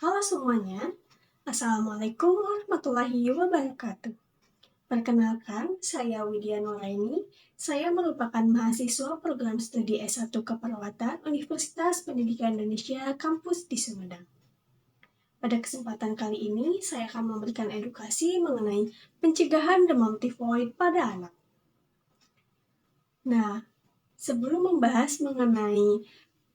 Halo semuanya, Assalamualaikum warahmatullahi wabarakatuh. Perkenalkan, saya Widya Nuraini. Saya merupakan mahasiswa program studi S1 Keperawatan Universitas Pendidikan Indonesia Kampus di Sumedang. Pada kesempatan kali ini, saya akan memberikan edukasi mengenai pencegahan demam tifoid pada anak. Nah, sebelum membahas mengenai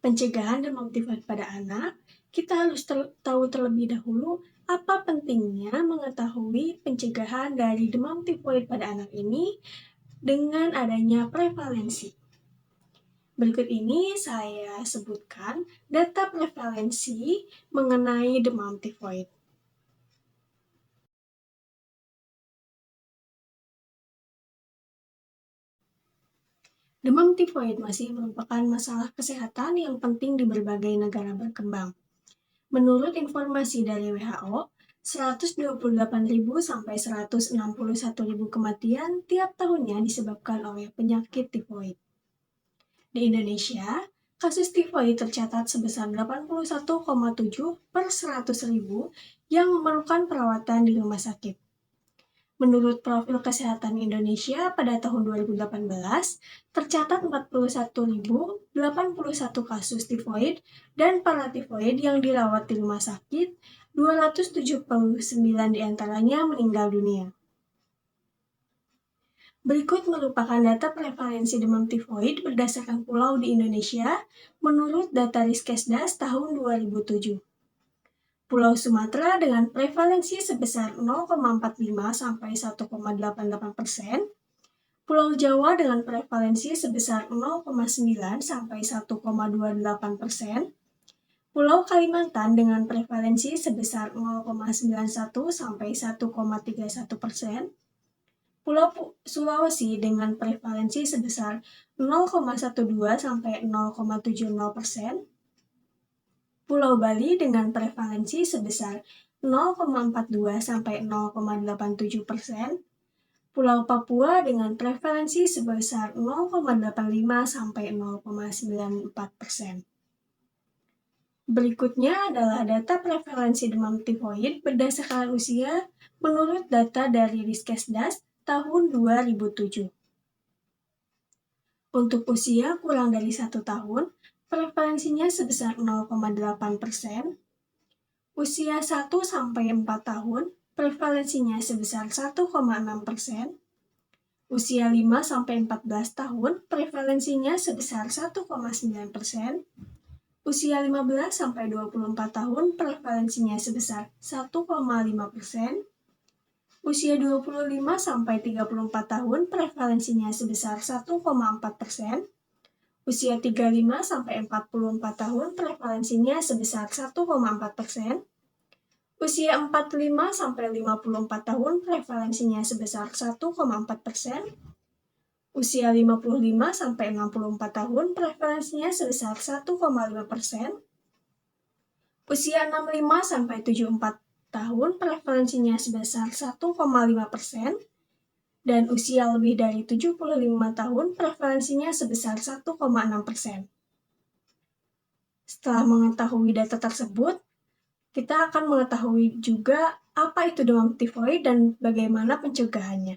pencegahan demam tifoid pada anak, kita harus tahu terlebih dahulu apa pentingnya mengetahui pencegahan dari demam tifoid pada anak ini dengan adanya prevalensi. Berikut ini saya sebutkan data prevalensi mengenai demam tifoid. Demam tifoid masih merupakan masalah kesehatan yang penting di berbagai negara berkembang. Menurut informasi dari WHO, 128.000 sampai 161.000 kematian tiap tahunnya disebabkan oleh penyakit tifoid. Di Indonesia, kasus tifoid tercatat sebesar 81,7 per 100.000 yang memerlukan perawatan di rumah sakit. Menurut Profil Kesehatan Indonesia pada tahun 2018, tercatat 41.081 kasus tifoid dan paratifoid yang dirawat di rumah sakit, 279 diantaranya meninggal dunia. Berikut merupakan data prevalensi demam tifoid berdasarkan pulau di Indonesia menurut data Riskesdas tahun 2007. Pulau Sumatera dengan prevalensi sebesar 0,45 sampai 1,88%, Pulau Jawa dengan prevalensi sebesar 0,9 sampai 1,28%, Pulau Kalimantan dengan prevalensi sebesar 0,91 sampai 1,31%, Pulau Sulawesi dengan prevalensi sebesar 0,12 sampai 0,70%, Pulau Bali dengan prevalensi sebesar 0,42 sampai 0,87%, Pulau Papua dengan prevalensi sebesar 0,85 sampai 0,94%. Berikutnya adalah data prevalensi demam tifoid berdasarkan usia menurut data dari Riskesdas tahun 2007. Untuk usia kurang dari 1 tahun, prevalensinya sebesar 0,8%. Usia 1 sampai 4 tahun, prevalensinya sebesar 1,6%. Usia 5 sampai 14 tahun, prevalensinya sebesar 1,9%. Usia 15 sampai 24 tahun, prevalensinya sebesar 1,5%. Usia 25 sampai 34 tahun, prevalensinya sebesar 1,4%. Usia 35 sampai 44 tahun, prevalensinya sebesar 1,4%. Usia 45 sampai 54 tahun, prevalensinya sebesar 1,4%. Usia 55 sampai 64 tahun, prevalensinya sebesar 1,5%. Usia 65 sampai 74 tahun, prevalensinya sebesar 1,5%. Dan usia lebih dari 75 tahun, prevalensinya sebesar 1,6%. Setelah mengetahui data tersebut, kita akan mengetahui juga apa itu demam tifoid dan bagaimana pencegahannya.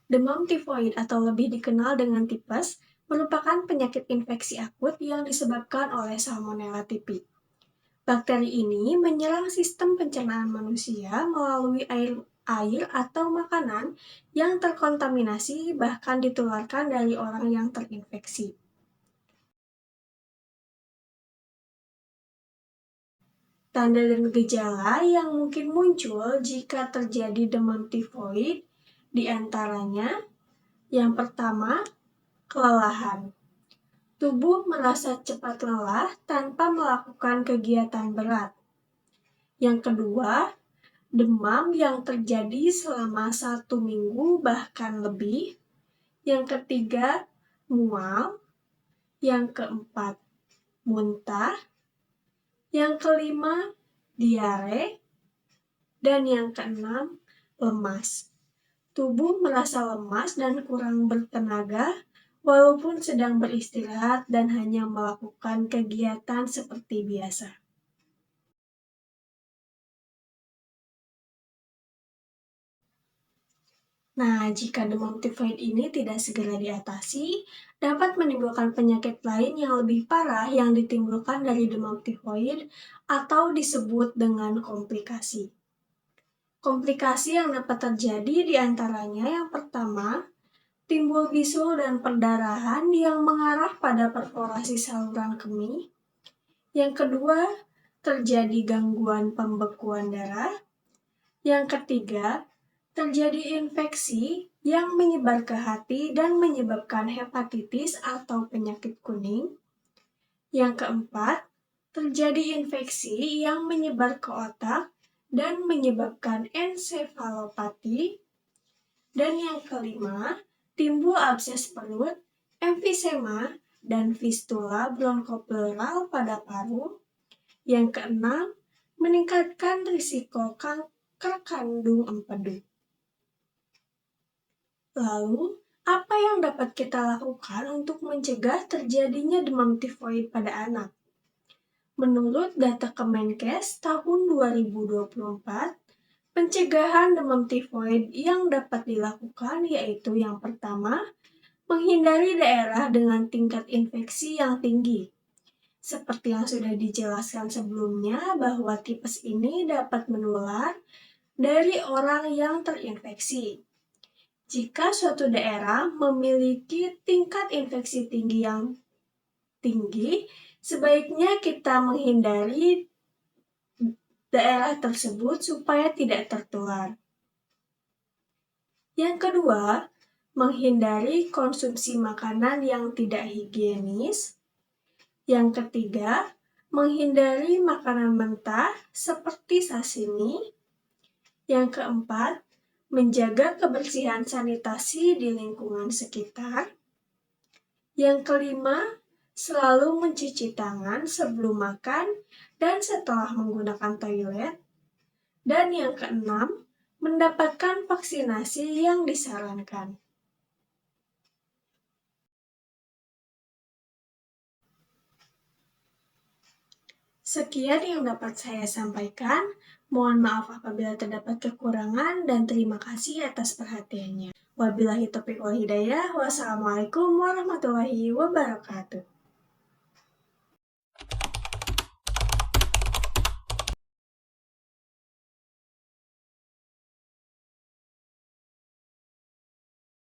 Demam tifoid atau lebih dikenal dengan tipes merupakan penyakit infeksi akut yang disebabkan oleh Salmonella typhi. Bakteri ini menyerang sistem pencernaan manusia melalui air atau makanan yang terkontaminasi bahkan ditularkan dari orang yang terinfeksi. Tanda dan gejala yang mungkin muncul jika terjadi demam tifoid diantaranya yang pertama, kelelahan. Tubuh merasa cepat lelah tanpa melakukan kegiatan berat. Yang kedua, demam yang terjadi selama 1 minggu bahkan lebih. Yang ketiga, mual. Yang keempat, muntah. Yang kelima, diare. Dan yang keenam, lemas. Tubuh merasa lemas dan kurang bertenaga walaupun sedang beristirahat dan hanya melakukan kegiatan seperti biasa. Nah, jika demam tifoid ini tidak segera diatasi, dapat menimbulkan penyakit lain yang lebih parah yang ditimbulkan dari demam tifoid atau disebut dengan komplikasi. Komplikasi yang dapat terjadi diantaranya yang pertama, timbul bisul dan perdarahan yang mengarah pada perforasi saluran kemih. Yang kedua, terjadi gangguan pembekuan darah. Yang ketiga, terjadi infeksi yang menyebar ke hati dan menyebabkan hepatitis atau penyakit kuning. Yang keempat, terjadi infeksi yang menyebar ke otak dan menyebabkan ensefalopati. Dan yang kelima, timbul abses perut, emfisema, dan fistula bronkopleural pada paru. Yang keenam, meningkatkan risiko kanker kandung empedu. Lalu, apa yang dapat kita lakukan untuk mencegah terjadinya demam tifoid pada anak? Menurut data Kemenkes tahun 2024, pencegahan demam tifoid yang dapat dilakukan yaitu yang pertama, menghindari daerah dengan tingkat infeksi yang tinggi. Seperti yang sudah dijelaskan sebelumnya bahwa tipes ini dapat menular dari orang yang terinfeksi. Jika suatu daerah memiliki tingkat infeksi tinggi yang tinggi, sebaiknya kita menghindari daerah tersebut supaya tidak tertular. Yang kedua, menghindari konsumsi makanan yang tidak higienis. Yang ketiga, menghindari makanan mentah seperti sashimi. Yang keempat, menjaga kebersihan sanitasi di lingkungan sekitar. Yang kelima, selalu mencuci tangan sebelum makan dan setelah menggunakan toilet. Dan yang keenam, mendapatkan vaksinasi yang disarankan. Sekian yang dapat saya sampaikan. Mohon maaf apabila terdapat kekurangan dan terima kasih atas perhatiannya. Wabillahi taufiq wal hidayah. Wassalamualaikum warahmatullahi wabarakatuh.